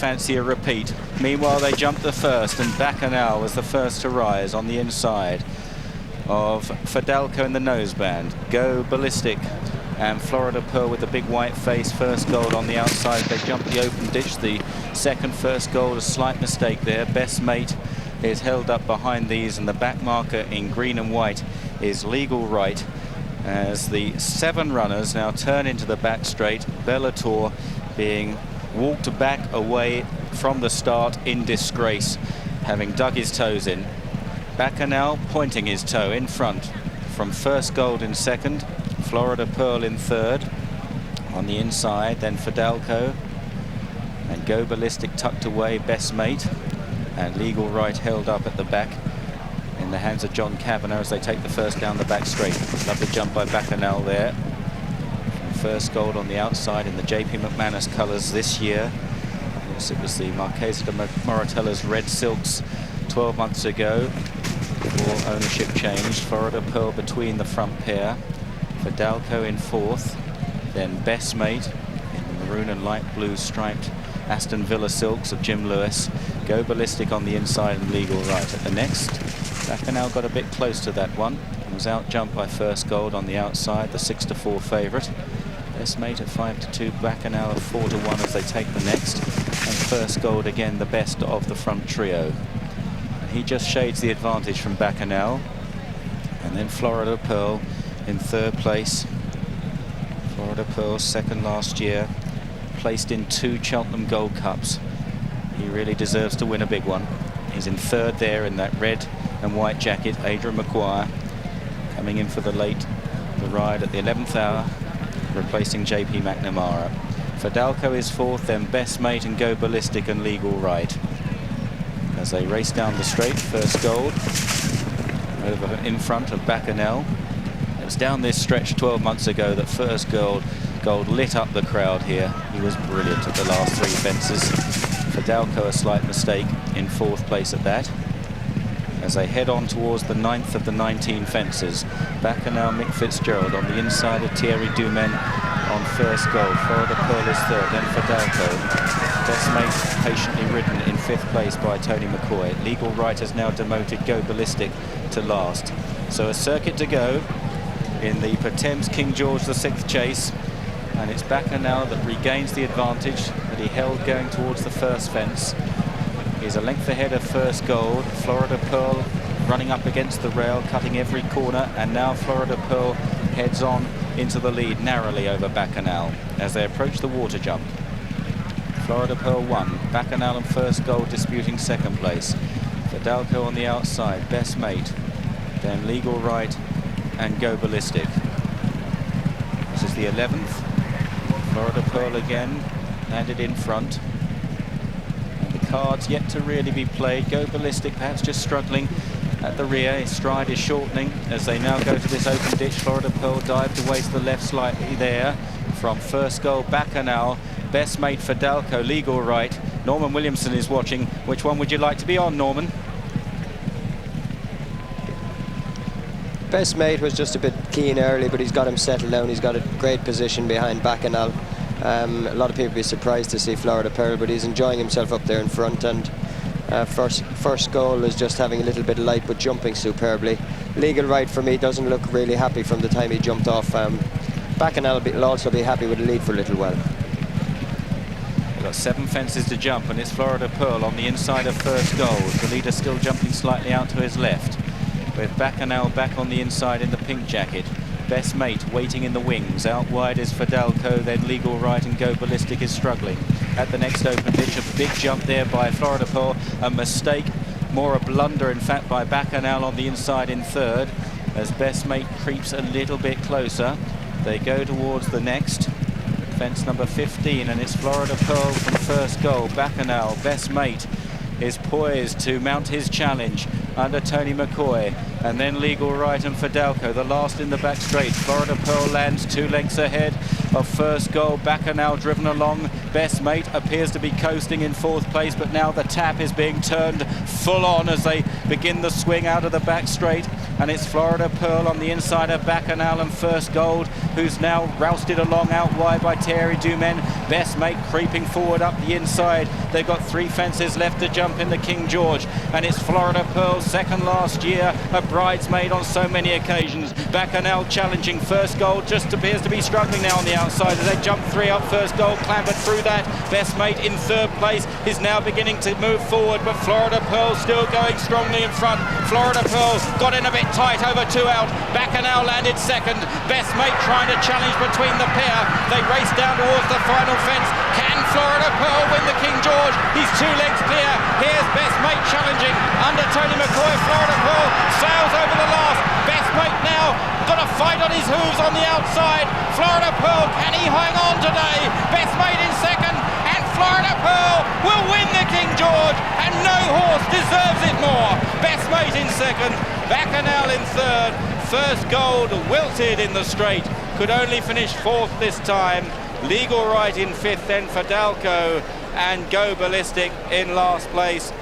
fancy a repeat. Meanwhile, they jumped the first, and Bacchanal was the first to rise on the inside of Fidalco in the noseband. Go Ballistic and Florida Pearl with the big white face. First gold on the outside. They jumped the open ditch. The second first gold, a slight mistake there. Best Mate is held up behind these, and the back marker in green and white is Legal Right, as the 7 runners now turn into the back straight. Bellator being walked back away from the start in disgrace, having dug his toes in. Bacchanal pointing his toe in front from first gold in second, Florida Pearl in third. On the inside, then Fidalco and Go Ballistic tucked away, Best Mate, and Legal Right held up at the back in the hands of John Kavanagh as they take the first down the back straight. Lovely jump by Bacchanal there. First gold on the outside in the JP McManus colours this year. Of course, it was the Marchesa de Moratella's red silks 12 months ago before ownership changed. Florida Pearl between the front pair. Fidalco in fourth. Then Best Mate in the maroon and light blue striped Aston Villa silks of Jim Lewis. Go Ballistic on the inside and Legal Right at the next. Bacchanal got a bit close to that one and was out jumped by first gold on the outside, the 6-4 favourite. Best Mate at 5-2, Bacchanal at 4-1 as they take the next, and first gold again the best of the front trio. And he just shades the advantage from Bacchanal, and then Florida Pearl in third place. Florida Pearl second last year, placed in 2 Cheltenham Gold Cups. He really deserves to win a big one. He's in third there in that red and white jacket. Adrian Maguire coming in for the ride at the 11th hour, replacing JP McNamara. Fidalco is fourth, then Best Mate and Go Ballistic and Legal Right as they race down the straight. First gold over in front of Bacchanal. It was down this stretch 12 months ago that first gold lit up the crowd here. He was brilliant at the last 3 fences. Fidalco a slight mistake in fourth place at that. As they head on towards the 9th of the 19 fences, Bacchanal, Mick Fitzgerald on the inside of Thierry Dumen on first goal. Florida Pearl is third, then Fidalco. Best Mate patiently ridden in 5th place by Tony McCoy. Legal Right has now demoted Go Ballistic to last. So a circuit to go in the Thames King George VI chase, and it's Bacchanal that regains the advantage that he held going towards the first fence. He's a length ahead of first gold. Florida Pearl running up against the rail, cutting every corner, and now Florida Pearl heads on into the lead narrowly over Bacchanal as they approach the water jump. Florida Pearl 1, Bacchanal and first gold disputing second place. Fidalco on the outside, Best Mate, then Legal Right and Go Ballistic. This is the 11th. Florida Pearl again landed in front. Cards yet to really be played. Go Ballistic perhaps just struggling at the rear. His stride is shortening as they now go to this open ditch. Florida Pearl dived away to the left slightly there from first goal. Bacchanal, Best Mate, Fidalco, Legal Right. Norman Williamson is watching. Which one would you like to be on, Norman? Best Mate was just a bit keen early, but he's got him settled down. He's got a great position behind Bacchanal. A lot of people be surprised to see Florida Pearl, but he's enjoying himself up there in front, and first goal is just having a little bit of light but jumping superbly. Legal Right for me doesn't look really happy from the time he jumped off. Bacchanal will also be happy with the lead for a little while. We've got 7 fences to jump, and it's Florida Pearl on the inside of first goal. The leader still jumping slightly out to his left, with Bacchanal back on the inside in the pink jacket. Best Mate waiting in the wings. Out wide is Fidalco, then Legal Right and Go Ballistic is struggling. At the next open ditch, a big jump there by Florida Pearl. A mistake, more a blunder in fact by Bacchanal on the inside in third. As Best Mate creeps a little bit closer, they go towards the next. Fence number 15, and it's Florida Pearl from first goal. Bacchanal, Best Mate is poised to mount his challenge under Tony McCoy, and then Legal Right and Fidalco, the last in the back straight. Florida Pearl lands 2 lengths ahead of first goal. Bacchanal driven along. Best Mate appears to be coasting in 4th place, but now the tap is being turned full on as they begin the swing out of the back straight. and it's Florida Pearl on the inside of Bacchanal and First Gold, who's now rousted along out wide by Thierry Dumaine. Best Mate creeping forward up the inside. They've got 3 fences left to jump in the King George, and it's Florida Pearl, second last year, a bridesmaid on so many occasions. Bacchanal challenging. First Gold just appears to be struggling now on the outside as they jump 3 up. First Gold clambered through that. Best Mate in 3rd place is now beginning to move forward, but Florida Pearl still going strongly in front. Florida Pearl got in a bit tight over 2 out. Bacchanal landed 2nd. Best Mate trying to challenge between the pair. They race down towards the final fence. Can Florida Pearl win the King George? He's 2 lengths clear. Here's Best Mate challenging under Tony McCoy. Florida Pearl sails over the last. Best Mate now got a fight on his hooves on the outside. Florida Pearl, can he hang on today? Best Mate in 2nd, and Florida Pearl will win the King George, and no horse deserves it more. Best Mate in 2nd, Bacchanal in 3rd. First Gold wilted in the straight, could only finish 4th this time. Legal Right in 5th, then Fidalgo and Go Ballistic in last place.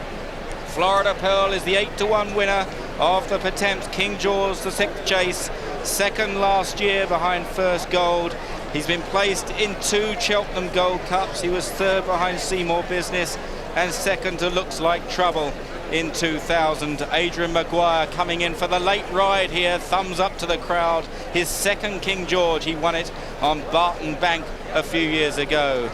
Florida Pearl is the 8-1 winner of the Potemps King George, the 6th chase. 2nd last year behind First Gold. He's been placed in 2 Cheltenham Gold Cups. He was 3rd behind Seymour Business and 2nd to Looks Like Trouble in 2000. Adrian Maguire coming in for the late ride here. Thumbs up to the crowd. His 2nd King George. He won it on Barton Bank a few years ago.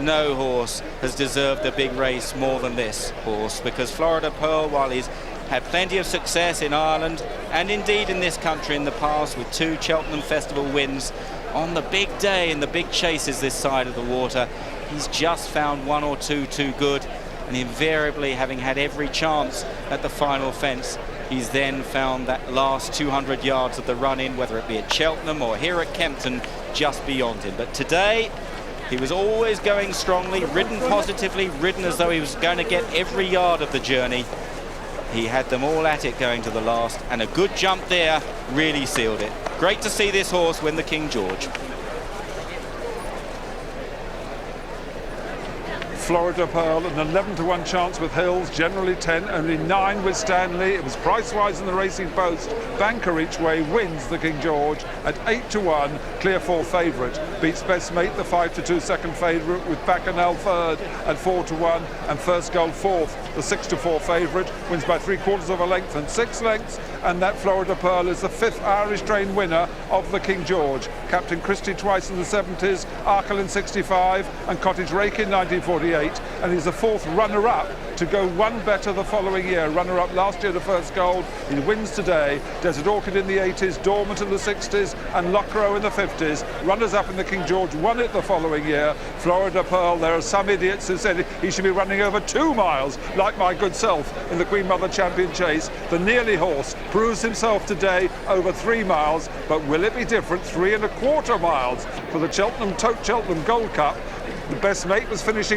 No horse has deserved a big race more than this horse, because Florida Pearl, while he's had plenty of success in Ireland and indeed in this country in the past with 2 Cheltenham Festival wins, on the big day in the big chases this side of the water, he's just found 1 or 2 too good, and invariably, having had every chance at the final fence, he's then found that last 200 yards of the run-in, whether it be at Cheltenham or here at Kempton, just beyond him. But today, he was always going strongly, ridden positively, ridden as though he was going to get every yard of the journey. He had them all at it going to the last, and a good jump there really sealed it. Great to see this horse win the King George. Florida Pearl, an 11-1 chance with Hills, generally 10, only 9 with Stanley. It was price-wise in the Racing Post. Banker each way wins the King George at 8-1, clear 4th favourite. Beats Best Mate, the 5-2 second favourite, with Bacchanal 3rd at 4-1, and First Gold 4th, the 6-4 favourite. Wins by 3/4 of a length and 6 lengths, and that Florida Pearl is the 5th Irish train winner of the King George. Captain Christie twice in the 70s, Arkle in 65, and Cottage Rake in 1948. And he's the 4th runner-up to go 1 better the following year. Runner-up last year to First Gold. He wins today. Desert Orchid in the 80s, Dormant in the 60s, and Lockrow in the 50s. Runners-up in the King George, won it the following year. Florida Pearl, there are some idiots who said he should be running over 2 miles, like my good self in the Queen Mother Champion Chase. The Nearly horse proves himself today over 3 miles, but will it be different 3 1/4 miles for the Cheltenham Gold Cup? The Best Mate was finishing